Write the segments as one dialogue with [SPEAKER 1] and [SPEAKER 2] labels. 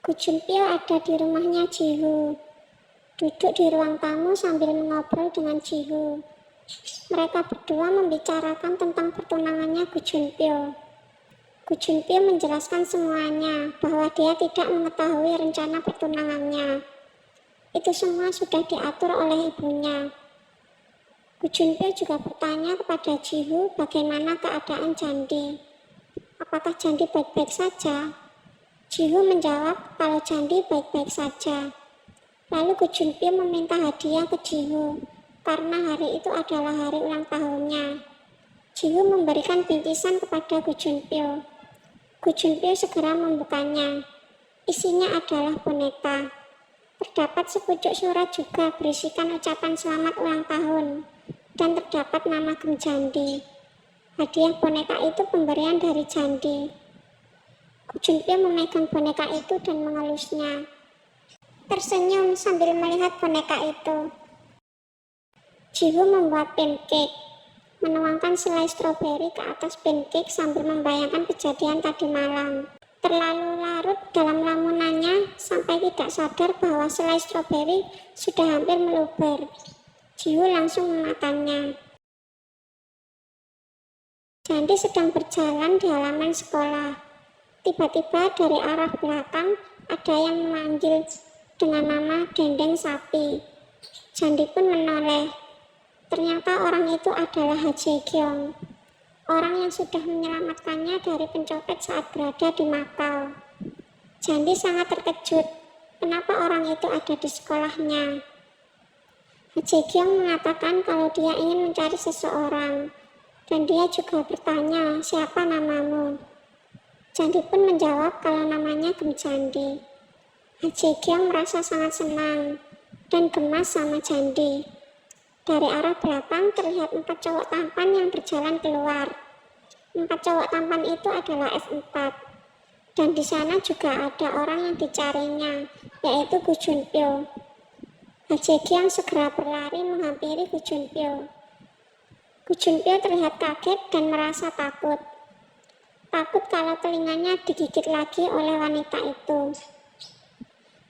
[SPEAKER 1] Gu Junpyo ada di rumahnya Jiho, duduk di ruang tamu sambil mengobrol dengan Jiho. Mereka berdua membicarakan tentang pertunangannya Gu Junpyo. Gu Junpyo menjelaskan semuanya bahwa dia tidak mengetahui rencana pertunangannya. Itu semua sudah diatur oleh ibunya. Gu Junpyo juga bertanya kepada Jiho bagaimana keadaan Jandi. Apakah Jandi baik-baik saja? Jiho menjawab kalau Jandi baik-baik saja. Lalu Gu Junpyo meminta hadiah ke Jiho karena hari itu adalah hari ulang tahunnya. Jiho memberikan bingkisan kepada Gu Junpyo. Gu Junpyo segera membukanya. Isinya adalah boneka. Terdapat sepucuk surat juga berisikan ucapan selamat ulang tahun dan terdapat nama Gem Jandi. Hadiah boneka itu pemberian dari Jandi. Gu Junpyo memegang boneka itu dan mengelusnya. Tersenyum sambil melihat boneka itu. Jiho membuat pancake, menuangkan selai stroberi ke atas pancake sambil membayangkan kejadian tadi malam. Terlalu larut dalam lamunannya sampai tidak sadar bahwa selai stroberi sudah hampir meluber. Jiho langsung memakannya. Jandi sedang berjalan di halaman sekolah. Tiba-tiba dari arah belakang ada yang memanggil dengan nama Dendeng Sapi. Jandi pun menoleh. Ternyata orang itu adalah Ha Jae-kyung, orang yang sudah menyelamatkannya dari pencopet saat berada di Makau. Jandi sangat terkejut. Kenapa orang itu ada di sekolahnya? Ha Jae-kyung mengatakan kalau dia ingin mencari seseorang, dan dia juga bertanya, siapa namamu? Jandi pun menjawab kalau namanya Gem Jandi. Ha Jae-kyung merasa sangat senang dan gemas sama Jandi. Dari arah belakang terlihat 4 cowok tampan yang berjalan keluar. 4 cowok tampan itu adalah F4. Dan di sana juga ada orang yang dicarinya, yaitu Gu Junpyo. Ha Jae-kyung segera berlari menghampiri Gu Junpyo. Gu Junpyo terlihat kaget dan merasa takut. Takut kalau telinganya digigit lagi oleh wanita itu.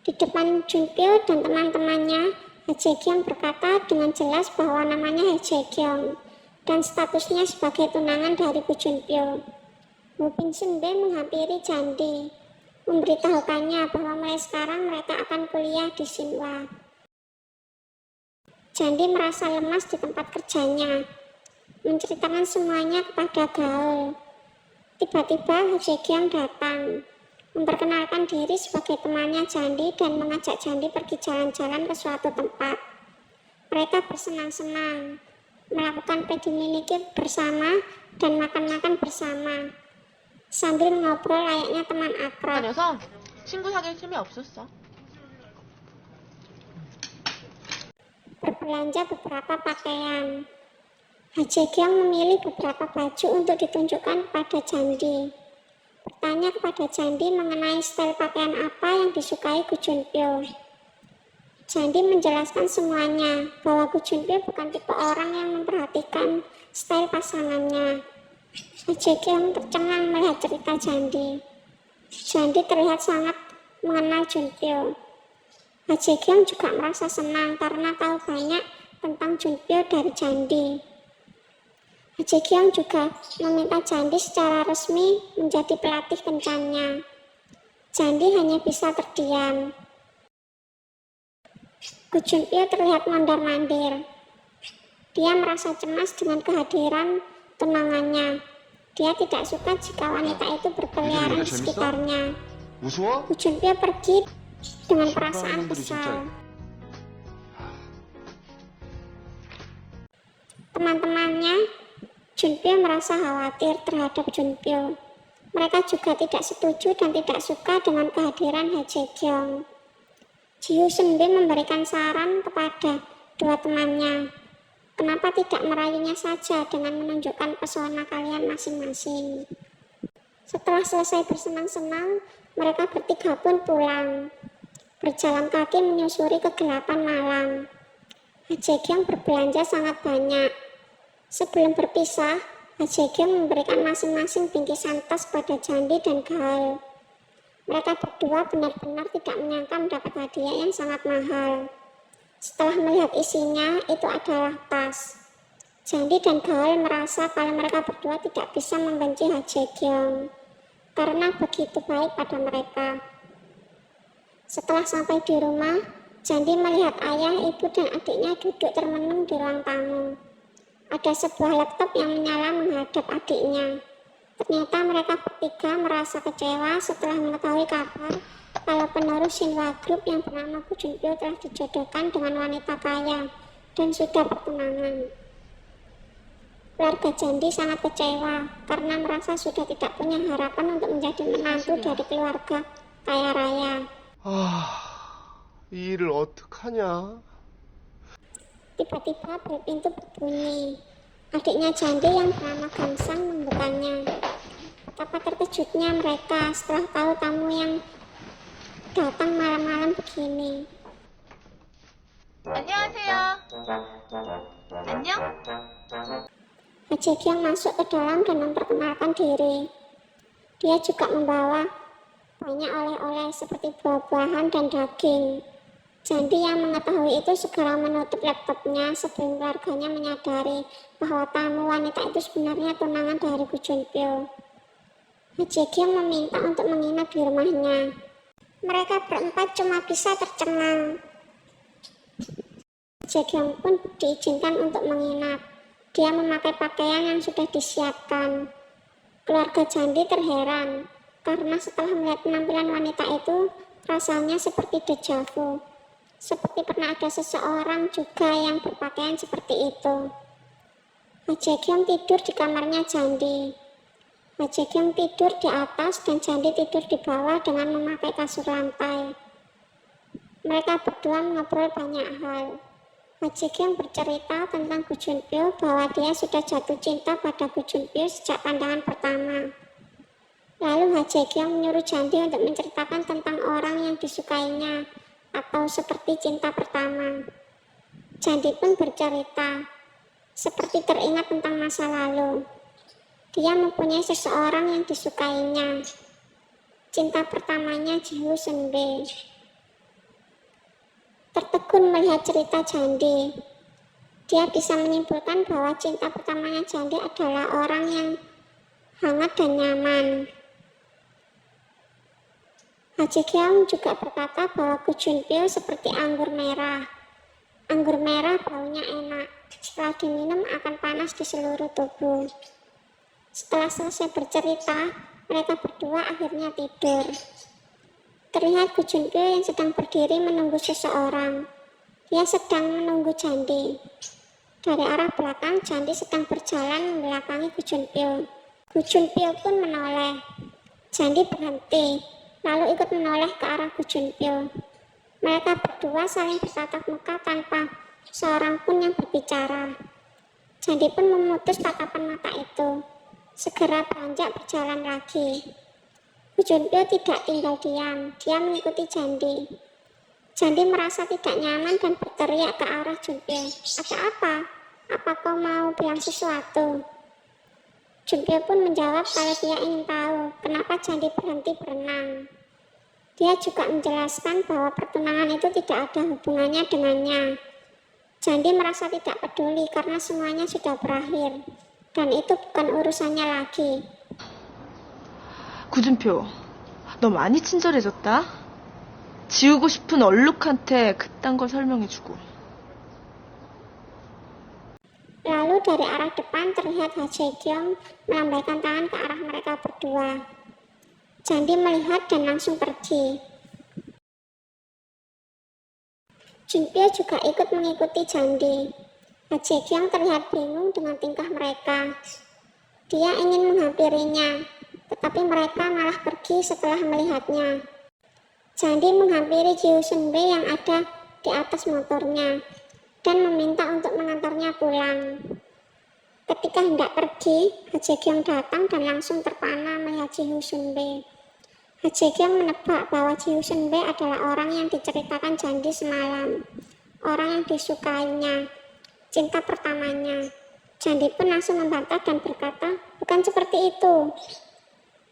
[SPEAKER 1] Di depan Junpyo dan teman-temannya, Ha Jae-kyung berkata dengan jelas bahwa namanya Ha Jae-kyung dan statusnya sebagai tunangan dari Gu Junpyo. Woo Bin-sunbe menghampiri Jandi, memberitahukannya bahwa mulai sekarang mereka akan kuliah di Shinhwa. Jandi merasa lemas di tempat kerjanya, menceritakan semuanya kepada Gaul. Tiba-tiba Ha Jae-kyung datang, memperkenalkan diri sebagai temannya Jandi dan mengajak Jandi pergi jalan-jalan ke suatu tempat. Mereka bersenang-senang, melakukan pedi minikir bersama dan makan-makan bersama, sambil ngobrol layaknya teman akrab.
[SPEAKER 2] 다녀서 친구 사귈 틈이 없었어.
[SPEAKER 1] Berbelanja beberapa pakaian. Ha Jae-kyung memilih beberapa baju untuk ditunjukkan kepada Jandi. Bertanya kepada Jandi mengenai style pakaian apa yang disukai Gu Junpyo. Jandi menjelaskan semuanya bahwa Gu Junpyo bukan tipe orang yang memperhatikan style pasangannya. Ha Jae-kyung tercengang melihat cerita Jandi. Jandi terlihat sangat mengenal Junpyo. Ha Jae-kyung juga merasa senang karena tahu banyak tentang Junpyo dari Jandi. Ha Jae-kyung juga meminta Jandi secara resmi menjadi pelatih kencannya. Jandi hanya bisa terdiam. Gu Junpyo terlihat mondar-mandir. Dia merasa cemas dengan kehadiran tunangannya. Dia tidak suka jika wanita itu berkeliaran di sekitarnya. Gu Junpyo pergi dengan perasaan kesal. Teman-temannya Junpyo merasa khawatir terhadap Junpyo. Mereka juga tidak setuju dan tidak suka dengan kehadiran Ha Jae-kyung. Jiho Sunbe memberikan saran kepada dua temannya. Kenapa tidak merayunya saja dengan menunjukkan pesona kalian masing-masing? Setelah selesai bersenang-senang, mereka bertiga pun pulang. Berjalan kaki menyusuri kegelapan malam. Ha Jae-kyung berbelanja sangat banyak. Sebelum berpisah, Ha Jae-kyung memberikan masing-masing bingkisan tas pada Jandi dan Gaul. Mereka berdua benar-benar tidak menyangka mendapat hadiah yang sangat mahal. Setelah melihat isinya, itu adalah tas. Jandi dan Gaul merasa kalau mereka berdua tidak bisa membenci Ha Jae-kyung karena begitu baik pada mereka. Setelah sampai di rumah, Jandi melihat ayah, ibu, dan adiknya duduk termenung di ruang tamu. Ada sebuah laptop yang menyala menghadap adiknya. Ternyata mereka bertiga merasa kecewa setelah mengetahui kabar kalau penerus Shinhwa Group yang bernama Gu Junpyo telah dijodohkan dengan wanita kaya dan sudah bertunangan. Keluarga Jandi sangat kecewa karena merasa sudah tidak punya harapan untuk menjadi menantu dari keluarga kaya raya.
[SPEAKER 3] 이 일을 어떡하냐?
[SPEAKER 1] Tiba-tiba bel pintu berbunyi. Adiknya Jandi yang bernama Gansang membukanya. Betapa terkejutnya mereka setelah tahu tamu yang datang malam-malam begini.
[SPEAKER 2] 안녕하세요. 안녕?
[SPEAKER 1] Ha Jae-kyung masuk ke dalam dan memperkenalkan diri. Dia juga membawa banyak oleh-oleh seperti buah-buahan dan daging. Jandi yang mengetahui itu segera menutup laptopnya sebelum keluarganya menyadari bahwa tamu wanita itu sebenarnya tunangan dari Gu Junpyo. Ha Jae-kyung meminta untuk menginap di rumahnya. Mereka berempat cuma bisa tercengang. Ha Jae-kyung pun diizinkan untuk menginap. Dia memakai pakaian yang sudah disiapkan. Keluarga Jandi terheran karena setelah melihat penampilan wanita itu rasanya seperti deja vu. Seperti pernah ada seseorang juga yang berpakaian seperti itu. Ha Jae-kyung tidur di kamarnya Jandi. Ha Jae-kyung tidur di atas dan Jandi tidur di bawah dengan memakai kasur lantai. Mereka berdua mengobrol banyak hal. Ha Jae-kyung bercerita tentang Gu Junpyo bahwa dia sudah jatuh cinta pada Gu Junpyo sejak pandangan pertama. Lalu Ha Jae-kyung menyuruh Jandi untuk menceritakan tentang orang yang disukainya atau seperti cinta pertama. Jandi pun bercerita, seperti teringat tentang masa lalu. Dia mempunyai seseorang yang disukainya. Cinta pertamanya Jiwoo Seunbae. Tertegun melihat cerita Jandi. Dia bisa menyimpulkan bahwa cinta pertamanya Jandi adalah orang yang hangat dan nyaman. Ha Jae-kyung juga berkata bahwa Gu Junpyo seperti anggur merah. Anggur merah baunya enak. Setelah diminum akan panas di seluruh tubuh. Setelah selesai bercerita, mereka berdua akhirnya tidur. Terlihat Gu Junpyo yang sedang berdiri menunggu seseorang. Dia sedang menunggu Jandi. Dari arah belakang, Jandi sedang berjalan membelakangi Gu Junpyo. Gu Junpyo pun menoleh. Jandi berhenti, lalu ikut menoleh ke arah Gu Junpyo. Mereka berdua saling bertatap muka tanpa seorang pun yang berbicara. Jandi pun memutus tatapan mata itu. Segera beranjak berjalan lagi. Gu Junpyo tidak tinggal diam, dia mengikuti Jandi. Jandi merasa tidak nyaman dan berteriak ke arah Junpyo. Ada apa? Apa kau mau bilang sesuatu? Junpyo pun menjawab kalau dia ingin tahu kenapa Jandi berhenti berenang. Dia juga menjelaskan bahwa pertunangan itu tidak ada hubungannya dengannya. Jandi merasa tidak peduli karena semuanya sudah berakhir. Dan itu bukan urusannya lagi.
[SPEAKER 2] 구준표, 너 많이 친절해졌다. 지우고 싶은 얼룩한테 그딴 걸 설명해주고.
[SPEAKER 1] Lalu dari arah depan terlihat Ha Jae-kyung melambaikan tangan ke arah mereka berdua. Jandi melihat dan langsung pergi. Junpyo juga ikut mengikuti Jandi. Ha Jae-kyung terlihat bingung dengan tingkah mereka. Dia ingin menghampirinya, tetapi mereka malah pergi setelah melihatnya. Jandi menghampiri Jiwoo Seunbae yang ada di atas motornya dan meminta untuk mengantarnya pulang. Ketika hendak pergi, Ha Jae-kyung datang dan langsung terpana melihat Jiwoo Seunbae. Ha Jae-kyung menebak bahwa Jiwoo Seunbae adalah orang yang diceritakan Jandi semalam, orang yang disukainya, cinta pertamanya. Jandi pun langsung membantah dan berkata, bukan seperti itu.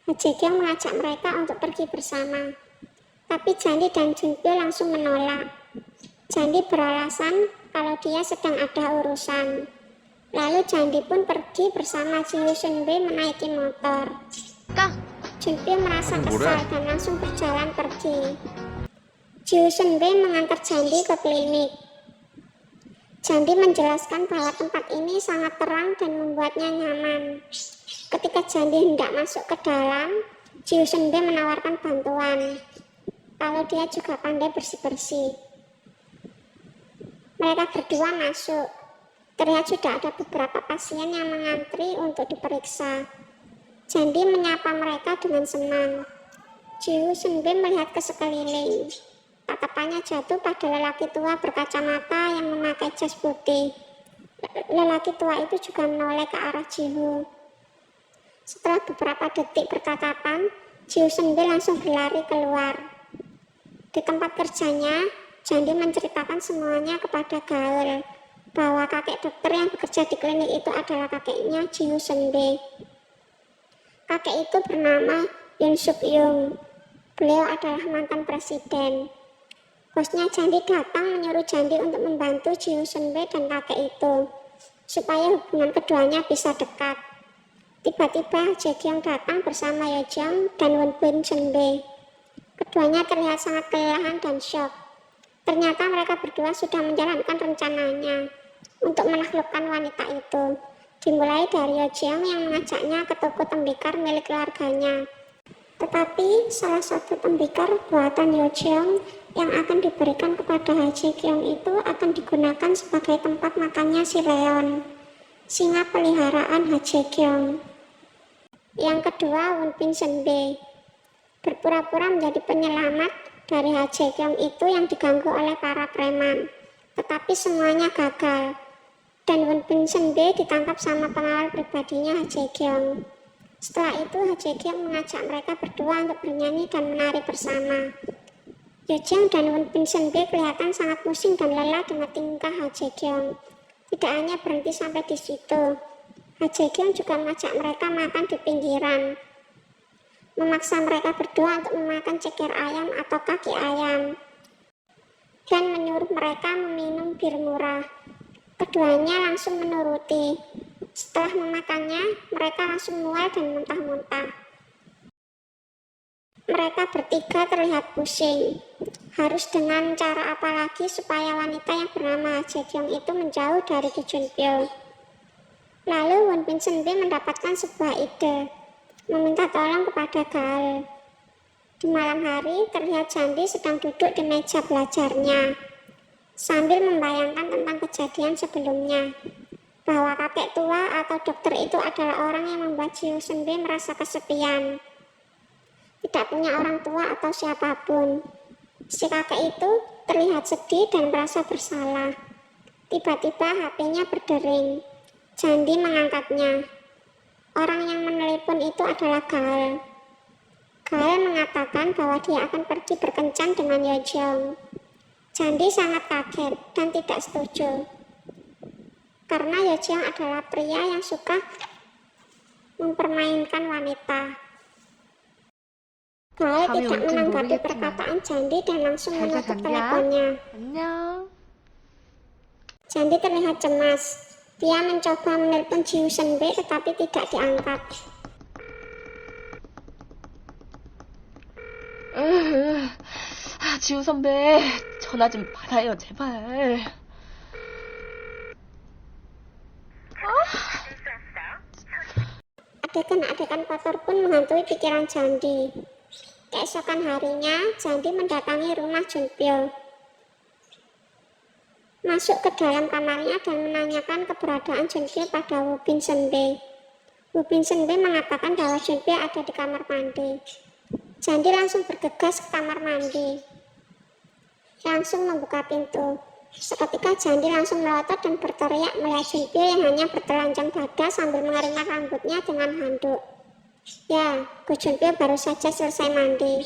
[SPEAKER 1] Ha Hajekyong mengajak mereka untuk pergi bersama. Tapi Jandi dan Junpyo langsung menolak. Jandi beralasan kalau dia sedang ada urusan. Lalu Jandi pun pergi bersama Jiho Sunbae menaiki motor.
[SPEAKER 2] Kang,
[SPEAKER 1] Junpyo merasa kesal dan langsung berjalan pergi. Jiho Sunbae mengantar Jandi ke klinik. Jandi menjelaskan bahwa tempat ini sangat terang dan membuatnya nyaman. Ketika Jandi hendak masuk ke dalam, Jiho Sunbae menawarkan bantuan. Kalau dia juga pandai bersih-bersih. Mereka berdua masuk. Terlihat sudah ada beberapa pasien yang mengantri untuk diperiksa. Jandi menyapa mereka dengan senang. Jiho Sunbae melihat ke sekeliling. Tatapannya jatuh pada lelaki tua berkacamata yang memakai jas putih. Lelaki tua itu juga menoleh ke arah Jiho. Setelah beberapa detik bertatapan, Jiho Sunbae langsung berlari keluar. Di tempat kerjanya, Jandi menceritakan semuanya kepada Gaul, bahwa kakek dokter yang bekerja di klinik itu adalah kakeknya Jiho Sunbae. Kakek itu bernama Yoon Suk Young. Beliau adalah mantan presiden. Bosnya Jandi datang menyuruh Jandi untuk membantu Jiho Sunbae dan kakek itu, supaya hubungan keduanya bisa dekat. Tiba-tiba Hajekyong datang bersama Yeojang dan Wonbin Sunbae. Keduanya terlihat sangat kelelahan dan syok. Ternyata mereka berdua sudah menjalankan rencananya untuk menaklukkan wanita itu. Dimulai dari Yeojang yang mengajaknya ke toko tembikar milik keluarganya. Tetapi salah satu tembikar buatan Yeojang yang akan diberikan kepada Hajekyong itu akan digunakan sebagai tempat makannya si Leon, singa peliharaan Hajekyong. Yang kedua, Wonbin Sunbae berpura-pura menjadi penyelamat dari Hajekyong itu yang diganggu oleh para preman. Tetapi semuanya gagal, dan Wonbin Sunbae ditangkap sama pengawal pribadinya Hajekyong. Setelah itu Hajekyong mengajak mereka berdua untuk bernyanyi dan menari bersama. Yeojang dan Wonbin Sunbae kelihatan sangat pusing dan lelah dengan tingkah Hajekyong. Tidak hanya berhenti sampai di situ, Hajekyong juga mengajak mereka makan di pinggiran, memaksa mereka berdua untuk memakan ceker ayam atau kaki ayam, dan menyuruh mereka meminum bir murah. Keduanya langsung menuruti. Setelah memakannya, mereka langsung mual dan muntah-muntah. Mereka bertiga terlihat pusing. Harus dengan cara apa lagi supaya wanita yang bernama Hajekyong itu menjauh dari Ki Junpyo. Lalu Wonbin Sunbae mendapatkan sebuah ide, meminta tolong kepada Gaul. Di malam hari, terlihat Jandi sedang duduk di meja belajarnya, sambil membayangkan tentang kejadian sebelumnya, bahwa kakek tua atau dokter itu adalah orang yang membuat Jiho Sunbae merasa kesepian, tidak punya orang tua atau siapapun. Si kakek itu terlihat sedih dan merasa bersalah. Tiba-tiba HP-nya berdering. Jandi mengangkatnya. Orang yang menelepon itu adalah Gaul. Gaul mengatakan bahwa dia akan pergi berkencan dengan Yeojang. Jandi sangat kaget dan tidak setuju, karena Yeojang adalah pria yang suka mempermainkan wanita. Gaul tidak menanggapi perkataan Jandi dan langsung menutup teleponnya. Jandi terlihat cemas. Dia mencoba menelpon Jiho Sunbae tetapi tidak diangkat.
[SPEAKER 2] 지우 선배, 전화 좀 받아요, 제발.
[SPEAKER 1] Adegan-adegan kotor pun menghantui pikiran Jandi. Keesokan harinya, Jandi mendatangi rumah Junpyo. Masuk ke dalam kamarnya dan menanyakan keberadaan Junpyo pada Wonbin Sunbae. Wonbin Sunbae mengatakan bahwa Junpyo ada di kamar mandi. Jandi langsung bergegas ke kamar mandi, langsung membuka pintu. Seketika Jandi langsung melotot dan berteriak melihat Junpyo yang hanya bertelanjang dada sambil mengeringkan rambutnya dengan handuk. Ya, Go Junpyo baru saja selesai mandi.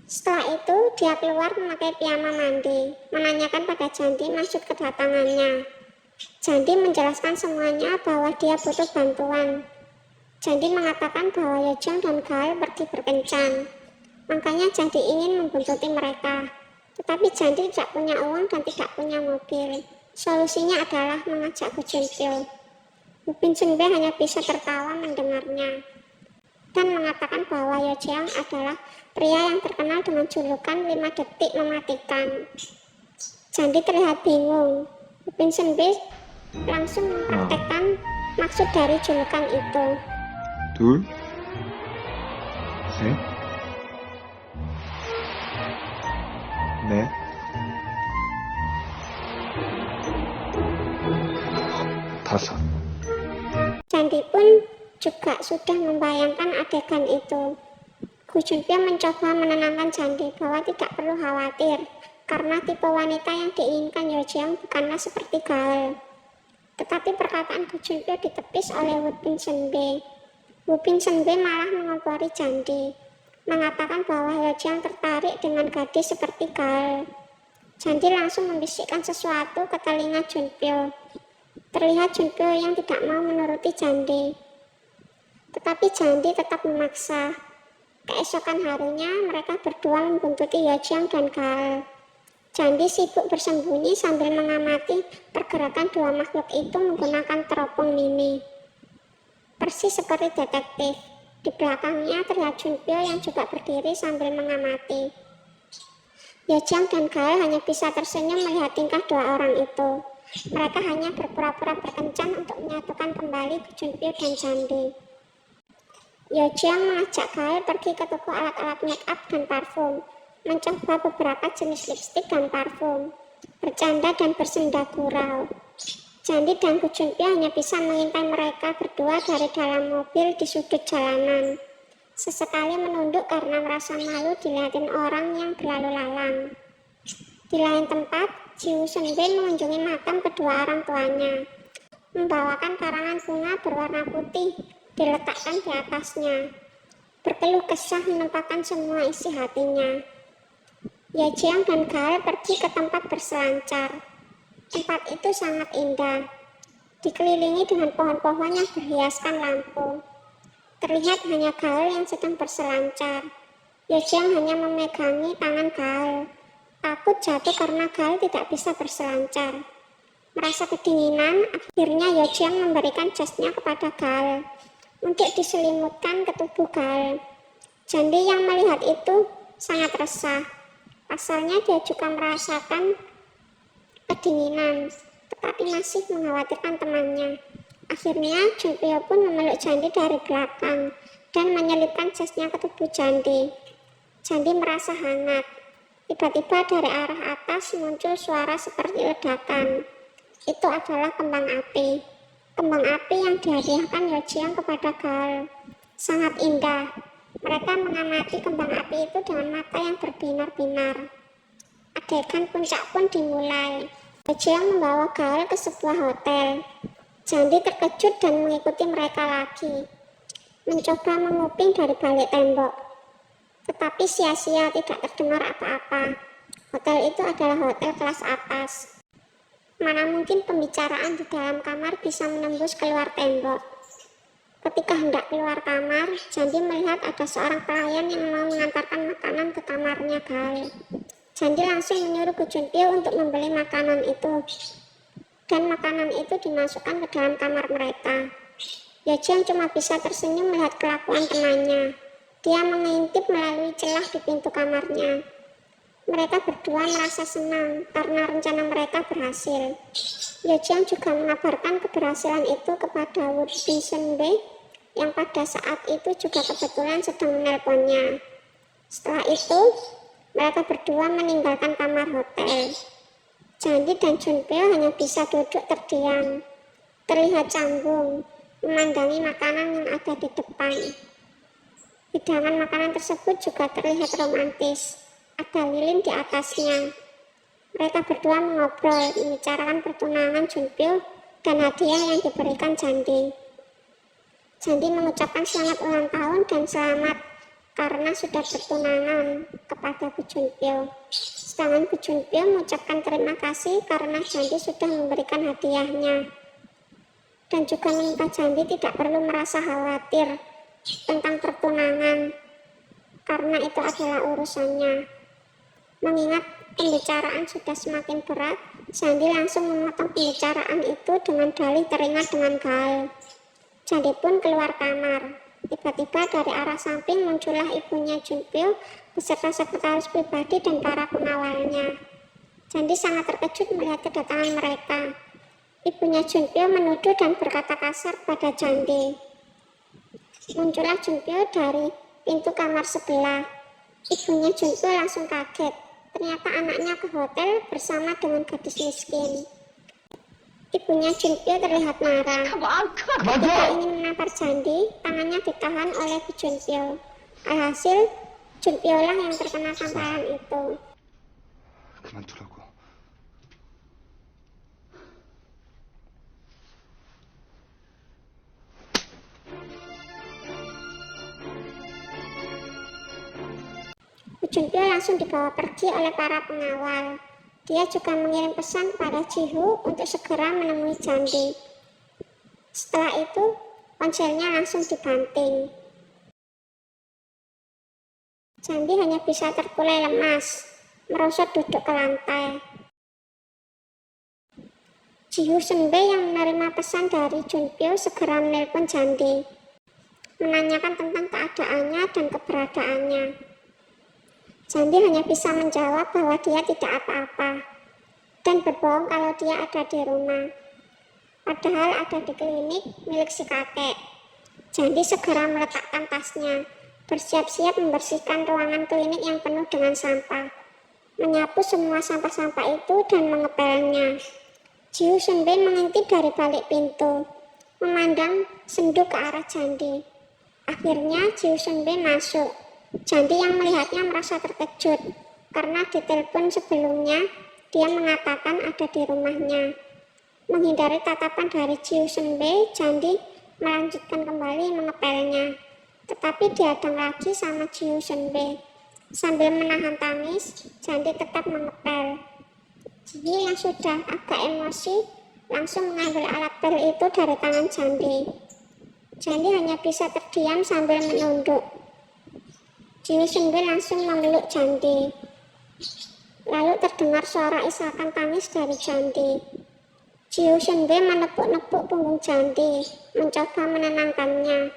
[SPEAKER 1] Setelah itu, dia keluar memakai piyama mandi, menanyakan pada Jandi maksud kedatangannya. Jandi menjelaskan semuanya bahwa dia butuh bantuan. Jandi mengatakan bahwa Yejeong dan Gael pergi berkencan. Makanya Jandi ingin membuntuti mereka. Tetapi Jandi tidak punya uang dan tidak punya mobil. Solusinya adalah mengajak Go Junpyo. Woo Bin Sunbae hanya bisa tertawa mendengarnya dan mengatakan bahwa Yejeong adalah pria yang terkenal dengan julukan 5 detik mematikan. Jandi terlihat bingung. Woo Bin Sunbae langsung mempraktekkan maksud dari julukan itu.
[SPEAKER 3] 둘, 셋, 넷, 다섯.
[SPEAKER 1] Jandi pun juga sudah membayangkan adegan itu. Go Junpyo mencoba menenangkan Jandi bahwa tidak perlu khawatir karena tipe wanita yang diinginkan Yejeong bukanlah seperti Gael. Tetapi perkataan Go Junpyo ditepis oleh Woo Bin Sunbae. Woo Bin Sunbae malah mengompori Jandi, mengatakan bahwa Yejeong tertarik dengan gadis seperti Gael. Jandi langsung membisikkan sesuatu ke telinga Junpyo. Terlihat Junpyo yang tidak mau menuruti Jandi. Tetapi Jandi tetap memaksa. Keesokan harinya mereka berdua membuntuti Yejeong dan Gael. Jandi sibuk bersembunyi sambil mengamati pergerakan dua makhluk itu menggunakan teropong mini. Persis seperti detektif. Di belakangnya terlihat Junpyo yang juga berdiri sambil mengamati. Yejeong dan Gael hanya bisa tersenyum melihat tingkah dua orang itu. Mereka hanya berpura-pura berkencan untuk menyatukan kembali Go Junpyo dan Jandi. Yejeong mengajak Gael pergi ke toko alat-alat make up dan parfum, mencoba beberapa jenis lipstik dan parfum, bercanda dan bersenda gurau. Jandi dan Go Junpyo hanya bisa mengintai mereka berdua dari dalam mobil di sudut jalanan. Sesekali menunduk karena merasa malu dilihatin orang yang berlalu lalang. Di lain tempat, Ji Woo Sunbae mengunjungi makam kedua orang tuanya, membawakan karangan bunga berwarna putih diletakkan di atasnya. Berkeluh kesah menumpahkan semua isi hatinya. Yejeong dan Gael pergi ke tempat berselancar. Tempat itu sangat indah, dikelilingi dengan pohon-pohon yang berhiaskan lampu. Terlihat hanya Gael yang sedang berselancar. Yejeong hanya memegangi tangan Gael. Takut jatuh karena Gael tidak bisa berselancar. Merasa kedinginan, akhirnya Yejeong memberikan jasnya kepada Gael untuk diselimutkan ke tubuh Gael. Jandi yang melihat itu sangat resah. Pasalnya dia juga merasakan kedinginan, tetapi masih mengkhawatirkan temannya. Akhirnya Junpyo pun memeluk Jandi dari belakang dan menyelipkan jasnya ke tubuh Jandi. Jandi merasa hangat. Tiba-tiba dari arah atas muncul suara seperti ledakan. Itu adalah kembang api. Kembang api yang dihadiahkan Yejeong kepada Gael. Sangat indah. Mereka mengamati kembang api itu dengan mata yang berbinar-binar. Adegan puncak pun dimulai. Yejeong membawa Gael ke sebuah hotel. Jandi terkejut dan mengikuti mereka lagi. Mencoba menguping dari balik tembok. Tetapi sia-sia, tidak terdengar apa-apa. Hotel itu adalah hotel kelas atas. Mana mungkin pembicaraan di dalam kamar bisa menembus keluar tembok. Ketika hendak keluar kamar, Jandi melihat ada seorang pelayan yang mau mengantarkan makanan ke kamarnya Gael. Jandi langsung menyuruh Go Junpyo untuk membeli makanan itu. Dan makanan itu dimasukkan ke dalam kamar mereka. Yejeong cuma bisa tersenyum melihat kelakuan temannya. Dia mengintip melalui celah di pintu kamarnya. Mereka berdua merasa senang karena rencana mereka berhasil. Yejeong juga mengabarkan keberhasilan itu kepada Woo Bin Sunbae yang pada saat itu juga kebetulan sedang menelponnya. Setelah itu, mereka berdua meninggalkan kamar hotel. Jandi dan Junpyo hanya bisa duduk terdiam, terlihat canggung, memandangi makanan yang ada di depan. Hidangan makanan tersebut juga terlihat romantis. Ada lilin di atasnya. Mereka berdua mengobrol, membicarakan pertunangan Junpyo dan hadiah yang diberikan Jandi. Jandi mengucapkan selamat ulang tahun dan selamat karena sudah bertunangan kepada Go Junpyo. Sedangkan Go Junpyo mengucapkan terima kasih karena Jandi sudah memberikan hadiahnya. dan juga meminta Jandi tidak perlu merasa khawatir tentang pertunangan karena itu adalah urusannya. Mengingat pembicaraan sudah semakin berat, Jandi langsung memotong pembicaraan itu dengan dalih teringat dengan Gael. Jandi pun keluar kamar. Tiba-tiba dari arah samping muncullah ibunya Junpyo beserta sekretaris pribadi dan para pengawalnya. Jandi sangat terkejut melihat kedatangan mereka. Ibunya Junpyo menuduh dan berkata kasar pada Jandi. Muncullah Junpyo dari pintu kamar sebelah. Ibunya Junpyo langsung kaget. Ternyata anaknya ke hotel bersama dengan gadis miskin. Ibunya Junpyo terlihat marah. Ketika ingin menampar Jandi, tangannya ditahan oleh Bu Junpyo. Alhasil, Junpyo lah yang terkena tamparan itu.
[SPEAKER 3] 그만두라고.
[SPEAKER 1] Bu Junpyo langsung dibawa pergi oleh para pengawal. Dia juga mengirim pesan kepada Jihu untuk segera menemui Jandi. Setelah itu, ponselnya langsung dibanting. Jandi hanya bisa terkulai lemas, merosot duduk ke lantai. Jihu Sunbe yang menerima pesan dari Junpyo segera menelpon Jandi, menanyakan tentang keadaannya dan keberadaannya. Jandi hanya bisa menjawab bahwa dia tidak apa-apa dan berbohong kalau dia ada di rumah. Padahal ada di klinik milik si kakek. Jandi segera meletakkan tasnya, bersiap-siap membersihkan ruangan klinik yang penuh dengan sampah, menyapu semua sampah-sampah itu dan mengepelnya. Jihu Sunbe mengintip dari balik pintu, memandang sendu ke arah Jandi. Akhirnya Jihu Sunbe masuk. Jandi yang melihatnya merasa terkejut, karena di telepon sebelumnya dia mengatakan ada di rumahnya. Menghindari tatapan dari Jihu Sunbe, Jandi melanjutkan kembali mengepelnya. Tetapi dihadang lagi sama Jihu Sunbe. Sambil menahan tangis, Jandi tetap mengepel. Jihu yang sudah agak emosi langsung mengambil alat pel itu dari tangan Jandi. Jandi hanya bisa terdiam sambil menunduk. Jihu Sunbe langsung memeluk Jandi. Lalu terdengar suara isakan tangis dari Jandi. Jihu Sunbe menepuk-nepuk punggung Jandi, mencoba menenangkannya.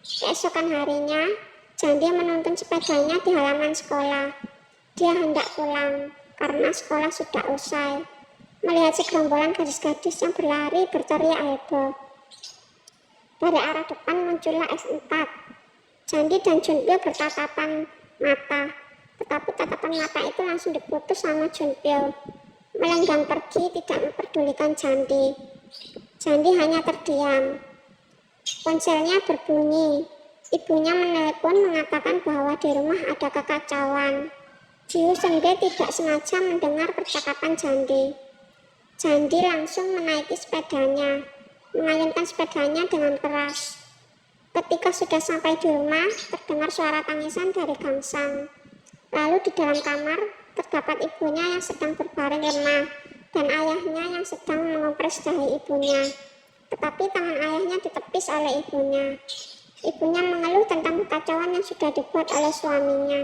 [SPEAKER 1] Keesokan harinya, Jandi menuntun sepedanya di halaman sekolah. Dia hendak pulang, karena sekolah sudah usai. Melihat segerombolan gadis-gadis yang berlari berteriak heboh. Dari arah depan muncullah S4. Jandi dan Junpyo bertatapan mata, tetapi tatapan mata itu langsung diputus sama Junpyo. Melenggang pergi tidak memperdulikan Jandi. Jandi hanya terdiam. Ponselnya berbunyi. Ibunya menelepon mengatakan bahwa di rumah ada kekacauan. Jihu Sunbe tidak sengaja mendengar percakapan Jandi. Jandi langsung menaiki sepedanya, mengayunkan sepedanya dengan keras. Ketika sudah sampai di rumah, terdengar suara tangisan dari gangsang. Lalu di dalam kamar, terdapat ibunya yang sedang berbaring lemah, dan ayahnya yang sedang mengompres dahi ibunya. Tetapi tangan ayahnya ditepis oleh ibunya. Ibunya mengeluh tentang kekacauan yang sudah dibuat oleh suaminya.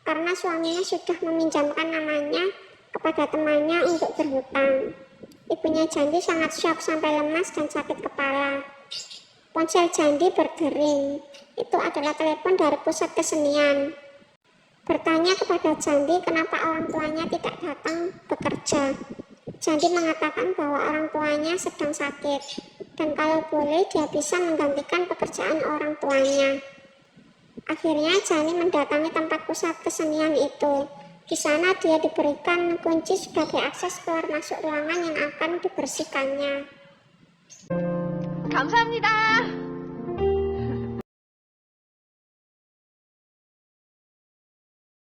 [SPEAKER 1] Karena suaminya sudah meminjamkan namanya kepada temannya untuk berhutang. Ibunya Jandi sangat syok sampai lemas dan sakit kepala. Ponsel Jandi berdering. Itu adalah telepon dari pusat kesenian. Bertanya kepada Jandi kenapa orang tuanya tidak datang bekerja. Jandi mengatakan bahwa orang tuanya sedang sakit, dan kalau boleh dia bisa menggantikan pekerjaan orang tuanya. Akhirnya Jandi mendatangi tempat pusat kesenian itu. Di sana dia diberikan kunci sebagai akses keluar masuk ruangan yang akan dibersihkannya.
[SPEAKER 2] 감사합니다.